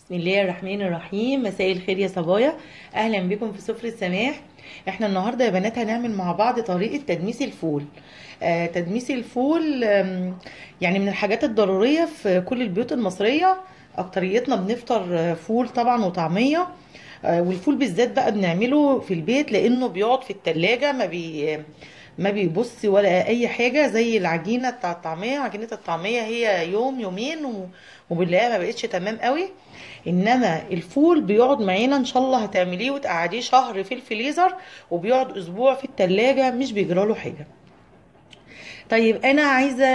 بسم الله الرحمن الرحيم. مساء الخير يا صبايا، اهلا بكم في سفرة سماح. احنا النهارده يا بنات هنعمل مع بعض طريقة تدميس الفول. تدميس الفول يعني من الحاجات الضرورية في كل البيوت المصرية. اكتريتنا بنفطر فول طبعا وطعمية. والفول بالذات بقى بنعمله في البيت لانه بيقعد في التلاجة ما بيبص ولا اي حاجه زي العجينه بتاع الطعميه. عجينه الطعميه هي يوم يومين وبنلاقيها ما بقتش تمام قوي. انما الفول بيقعد معانا ان شاء الله هتعمليه وتقعديه شهر في الفريزر، وبيقعد اسبوع في التلاجة مش بيجراله حاجه. طيب انا عايزه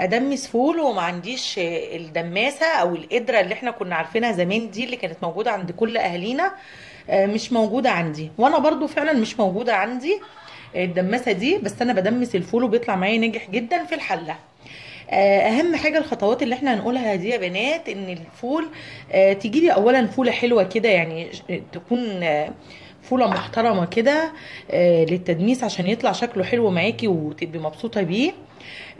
ادمس فول وما عنديش الدماسه او القدره اللي احنا كنا عارفينها زمان دي اللي كانت موجوده عند كل اهالينا. مش موجوده عندي، وانا برضو فعلا مش موجوده عندي الدماسه دي، بس انا بدمس الفول وبيطلع معايا ناجح جدا في الحله. اهم حاجه الخطوات اللي احنا هنقولها دي يا بنات، ان الفول تجيبي اولا فوله حلوه كده، يعني تكون فوله محترمه كده للتدميس عشان يطلع شكله حلو معاكي وتبقي مبسوطه بيه.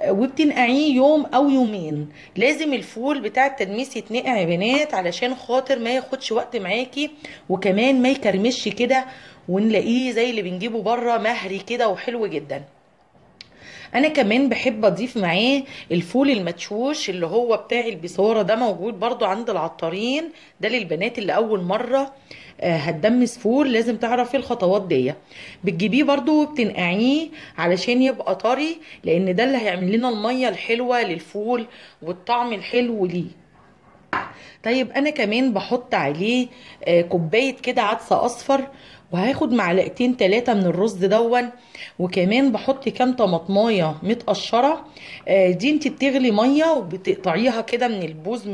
وبتنقعيه يوم او يومين. لازم الفول بتاع التدميس يتنقع يا بنات علشان خاطر ما ياخدش وقت معاكي، وكمان ما يكرمش كده ونلاقيه زي اللي بنجيبه بره مهري كده وحلو جدا. انا كمان بحب اضيف معاه الفول المدشوش اللي هو بتاع البصاره، ده موجود برضو عند العطارين. ده للبنات اللي اول مره هتدمس فول لازم تعرفي الخطوات دي. بتجيبيه برضو وبتنقعيه علشان يبقى طري، لان ده اللي هيعمل لنا الميه الحلوه للفول والطعم الحلو ليه. طيب انا كمان بحط عليه كوبايه كده عدس اصفر، وهاخد معلقتين 3 من الرز دون. وكمان بحط كام طماطمايه متقشره. دي انت بتغلي ميه وبتقطعيها كده من البوز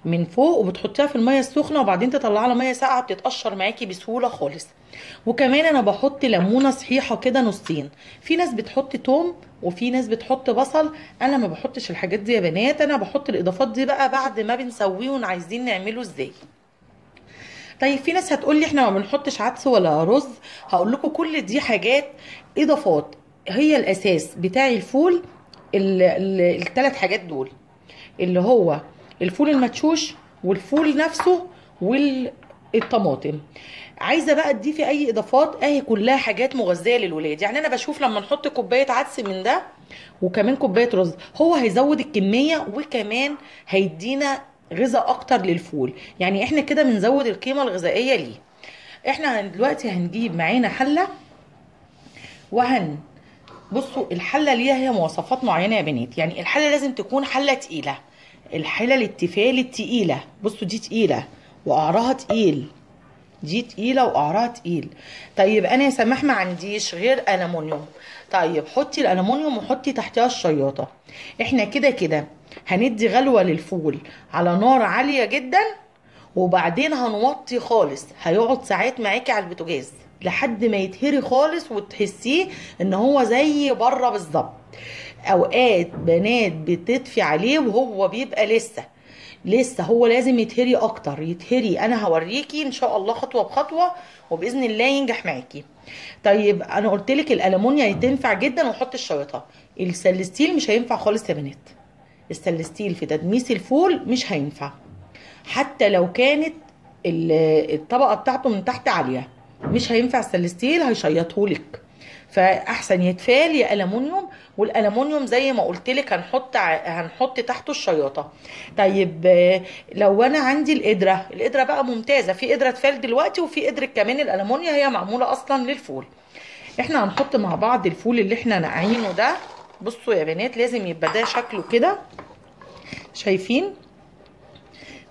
من فوق، وبتحطيها في الميه السخنه وبعدين تطلعها على ميه ساقعه، بتتقشر معاكي بسهوله خالص. وكمان انا بحط ليمونه صحيحه كده نصين. في ناس بتحط توم وفي ناس بتحط بصل، انا ما بحطش الحاجات دي يا بنات. انا بحط الاضافات دي بقى بعد ما بنسويه وعايزين نعمله ازاي. طيب في ناس هتقول لي احنا ما بنحطش عدس ولا رز. هقول لكم كل دي حاجات اضافات، هي الاساس بتاع الفول. الثلاث حاجات دول اللي هو الفول المدشوش والفول نفسه والطماطم. عايزه بقى تضيفي اي اضافات، اهي كلها حاجات مغذيه للولاد. يعني انا بشوف لما نحط كوبايه عدس من ده وكمان كوبايه رز، هو هيزود الكميه وكمان هيدينا غذاء اكتر للفول. يعني احنا كده بنزود القيمه الغذائيه ليه. احنا دلوقتي هنجيب معانا حله بصوا الحله ليها هي مواصفات معينه يا بنات. يعني الحله لازم تكون حله تقيله، الحله التيفال التقيله. بصوا دي تقيله وقعرها تقيل، دي تقيله وقعرها تقيل. طيب انا يا سماح ما عنديش غير الومنيوم. طيب حطي الالومنيوم وحطي تحتها الشياطه. احنا كده كده هندي غلوه للفول على نار عاليه جدا، وبعدين هنوطي خالص. هيقعد ساعات معاكي على البوتاجاز لحد ما يتهري خالص وتحسيه ان هو زي بره بالظبط. اوقات بنات بتطفي عليه وهو بيبقى لسه هو لازم يتهري اكتر يتهري. انا هوريكي ان شاء الله خطوه بخطوه وباذن الله ينجح معاكي. طيب انا قلت لك الالومنيا تنفع جدا وحط الشياطه. السلستيل مش هينفع خالص يا بنات. السلستيل في تدميس الفول مش هينفع، حتى لو كانت الطبقه بتاعته من تحت عاليه مش هينفع. السلستيل هيشيطهولك، فاحسن يتفال يا الومنيوم. والالومنيوم زي ما قلت لك هنحط تحته الشياطه. طيب لو انا عندي القدره بقى ممتازه، في قدره تفال دلوقتي وفي قدره كمان الالومنيا هي معموله اصلا للفول. احنا هنحط مع بعض الفول اللي احنا نقعينه ده. بصوا يا بنات لازم يبقى ده شكله كده، شايفين؟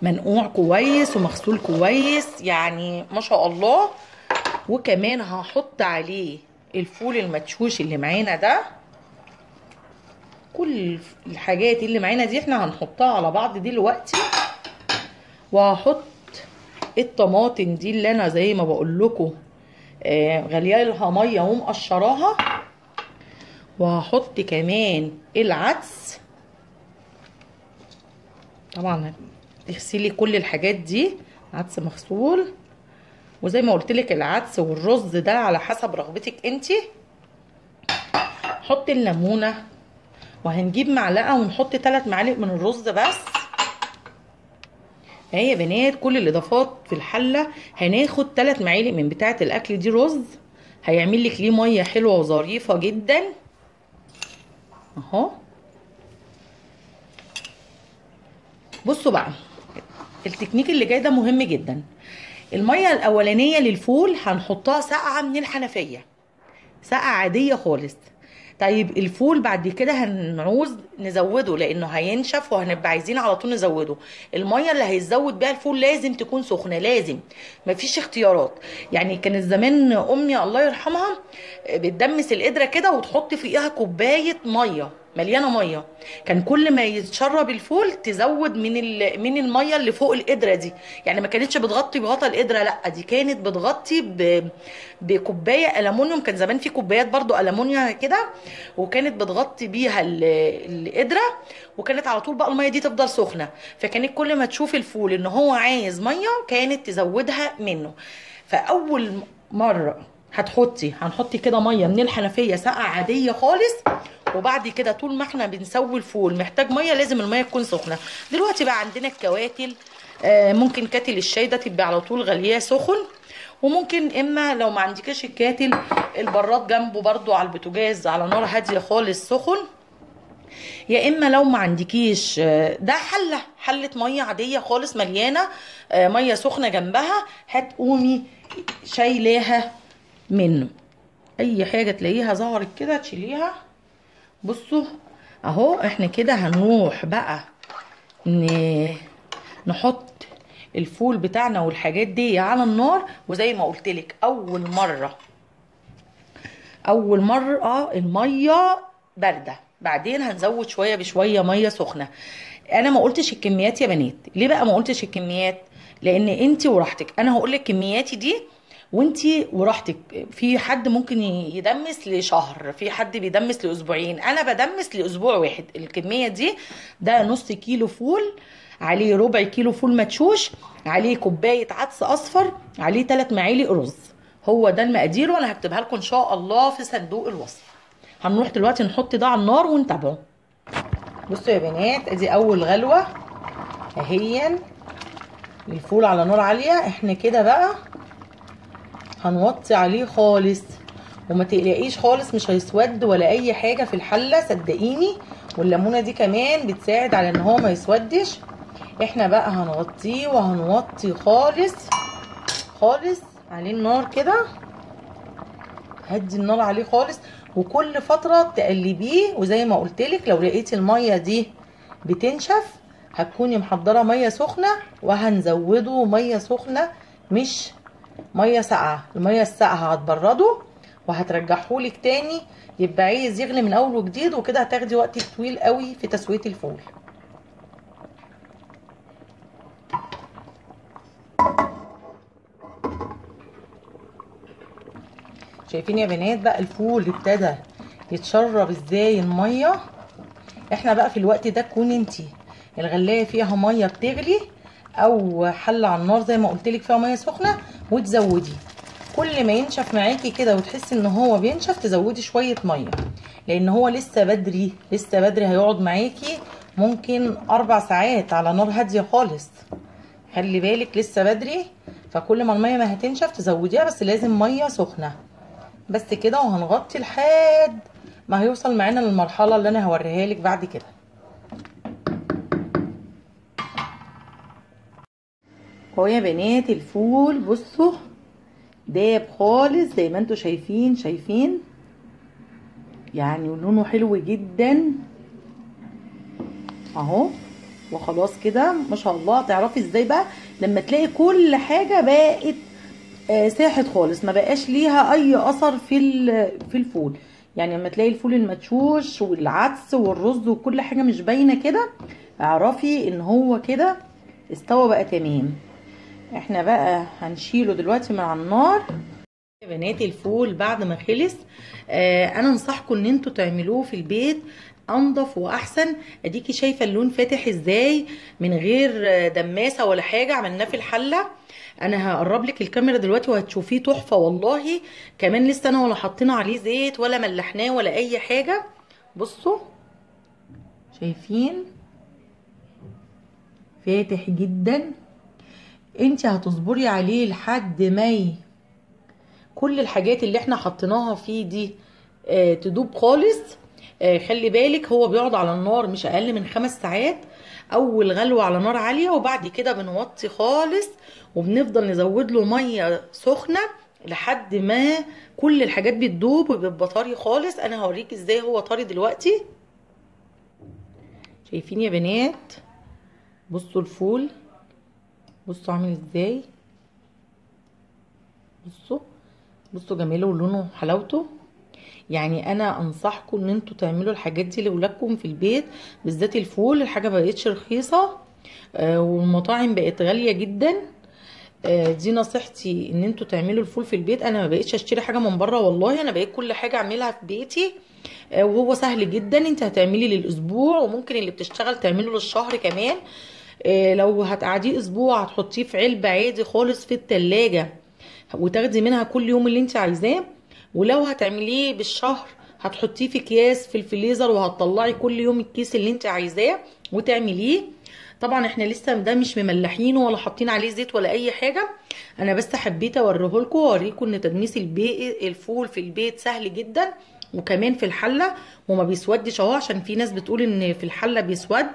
منقوع كويس ومغسول كويس يعني ما شاء الله. وكمان هحط عليه الفول المدشوش اللي معانا ده. كل الحاجات اللي معانا دي احنا هنحطها على بعض دلوقتي. وهحط الطماطم دي اللي انا زي ما بقول لكم غليها لها ميه ومقشراها. وهحط كمان العدس. طبعا تغسلي كل الحاجات دي، عدس مغسول. وزي ما قلت لك العدس والرز ده على حسب رغبتك انتي. حطي الليمونه، وهنجيب معلقه ونحط 3 معالق من الرز بس. اهي يا بنات كل الاضافات في الحله. هناخد 3 معالق من بتاعه الاكل دي رز، هيعمل لك ليه ميه حلوه وظريفه جدا اهو. بصوا بقى التكنيك اللي جاي ده مهم جدا. الميه الاولانيه للفول هنحطها ساقعه من الحنفيه، ساقعه عاديه خالص. طيب الفول بعد كده هنعوز نزوده لانه هينشف وهنبقى عايزين على طول نزوده. الميه اللي هيزود بيها الفول لازم تكون سخنه، لازم، مفيش اختيارات. يعني كانت زمان امي الله يرحمها بتدمس القدره كده وتحط فيها كوبايه ميه مليانه ميه، كان كل ما يتشرب الفول تزود من الميه اللي فوق القدره دي. يعني ما كانتش بتغطي بغطا القدره، لا دي كانت بتغطي بكوبايه الومنيوم. كان زمان في كوبايات برضو الومنيوم كده، وكانت بتغطي بيها القدره، وكانت على طول بقى الميه دي تفضل سخنه. فكانت كل ما تشوف الفول ان هو عايز ميه كانت تزودها منه. فاول مره هنحطي كده ميه من الحنفيه ساقعه عاديه خالص، وبعد كده طول ما احنا بنسوي الفول محتاج ميه لازم الميه تكون سخنه. دلوقتي بقى عندنا الكواتل، ممكن كاتل الشاي ده تبقى على طول غلياه سخن، وممكن اما لو ما عندكش الكاتل البراد جنبه برضو على البوتاجاز على نار هاديه خالص سخن. يا اما لو ما عندكيش ده حله ميه عاديه خالص مليانه ميه سخنه جنبها، هتقومي شايلاها منه. اي حاجه تلاقيها ظهرت كده تشيليها. بصوا اهو احنا كده هنروح بقى نحط الفول بتاعنا والحاجات دي على النار. وزي ما قلت لك اول مره الميه بارده، بعدين هنزود شويه بشويه ميه سخنه. انا ما قلتش الكميات يا بنات. ليه بقى ما قلتش الكميات؟ لان انت وراحتك. انا هقول لك كمياتي دي وانتي وراحتك. في حد ممكن يدمس لشهر، في حد بيدمس لاسبوعين، انا بدمس لاسبوع واحد. الكميه دي ده نص كيلو فول، عليه ربع كيلو فول مدشوش، عليه كوبايه عدس اصفر، عليه 3 معالق رز. هو ده المقادير، وانا هكتبها لكم ان شاء الله في صندوق الوصف. هنروح دلوقتي نحط ده على النار ونتابعه. بصوا يا بنات ادي اول غلوه اهي الفول على نار عاليه. احنا كده بقى هنوطي عليه خالص، وما تقلقيش خالص مش هيسود ولا اي حاجه في الحله صدقيني. والليمونه دي كمان بتساعد على ان هو ما يسودش. احنا بقى هنغطيه وهنوطي خالص خالص عليه النار كده. هدي النار عليه خالص، وكل فتره تقلبيه. وزي ما قلتلك لو لقيتي الميه دي بتنشف هتكوني محضره ميه سخنه، وهنزوده ميه سخنه مش ميه ساقعه. الميه الساقعه هتبرده وهترجعهولك تاني يبقى عايز يغلي من اول وجديد، وكده هتاخدي وقت طويل قوي في تسويه الفول. شايفين يا بنات بقى الفول ابتدى يتشرب ازاي الميه. احنا بقى في الوقت ده تكون انتي الغلايه فيها ميه بتغلي، او حله على النار زي ما قلتلك فيها ميه سخنه، وتزودي كل ما ينشف معاكي كده وتحسي ان هو بينشف تزودي شويه ميه، لان هو لسه بدري لسه بدري. هيقعد معاكي ممكن 4 ساعات على نار هاديه خالص. خلي بالك لسه بدري، فكل ما الميه ما هتنشف تزوديها، بس لازم ميه سخنه بس كده. وهنغطي لحد ما هيوصل معانا للمرحله اللي انا هوريها لك بعد كده. اهو يا بنات الفول بصوا داب خالص زي ما انتوا شايفين يعني، ولونه حلو جدا اهو. وخلاص كده ما شاء الله. تعرفي ازاي بقى؟ لما تلاقي كل حاجه بقت ساحت خالص، ما بقاش ليها اي اثر في الفول. يعني لما تلاقي الفول المدشوش والعدس والرز وكل حاجه مش باينه كده، اعرفي ان هو كده استوى بقى تمام. احنا بقى هنشيله دلوقتي من على النار. يا بنات الفول بعد ما خلص انا انصحكم ان انتوا تعملوه في البيت انضف واحسن. اديكي شايفه اللون فاتح ازاي من غير دماسه ولا حاجه. عملناه في الحله. انا هقرب لك الكاميرا دلوقتي وهتشوفيه تحفه والله. كمان لسه انا ولا حطينا عليه زيت ولا ملحناه ولا اي حاجه. بصوا شايفين فاتح جدا انت هتصبري عليه لحد ما كل الحاجات اللي احنا حطيناها فيه دي تدوب خالص. خلي بالك هو بيقعد على النار مش اقل من 5 ساعات. اول غلوة على نار عالية، وبعد كده بنوطي خالص وبنفضل نزود له مية سخنة لحد ما كل الحاجات بتدوب وبيبقى طري خالص. انا هوريك ازاي هو طري دلوقتي. شايفين يا بنات؟ بصوا الفول، بصوا عامل ازاي، بصوا بصوا جماله ولونه وحلاوته. يعني انا انصحكم ان انتوا تعملوا الحاجات دي لاولادكم في البيت، بالذات الفول. الحاجه مبقتش رخيصه والمطاعم بقت غاليه جدا. دي نصيحتي، ان انتوا تعملوا الفول في البيت. انا ما بقيتش اشتري حاجه من بره والله، انا بقيت كل حاجه اعملها في بيتي. وهو سهل جدا، انت هتعملي للاسبوع وممكن اللي بتشتغل تعمله للشهر كمان. لو هتقعديه اسبوع هتحطيه في علبه عادي خالص في التلاجة وتاخدي منها كل يوم اللي انت عايزاه. ولو هتعمليه بالشهر هتحطيه في اكياس في الفريزر وهتطلعي كل يوم الكيس اللي انت عايزاه وتعمليه. طبعا احنا لسه ده مش مملحينه ولا حاطين عليه زيت ولا اي حاجه. انا بس حبيت اوريهولكم واوريكم ان تدميس الفول في البيت سهل جدا، وكمان في الحله وما بيسودش اهو. عشان في ناس بتقول ان في الحله بيسود،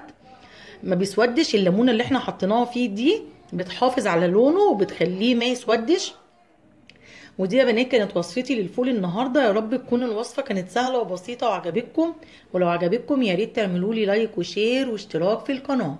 ما بيسودش. الليمونه اللي احنا حطيناها فيه دي بتحافظ على لونه وبتخليه ما يسودش. ودي يا بنات كانت وصفتي للفول النهارده. يا رب تكون الوصفه كانت سهله وبسيطه وعجبتكم. ولو عجبتكم يا ريت تعملوا لي لايك وشير واشتراك في القناه.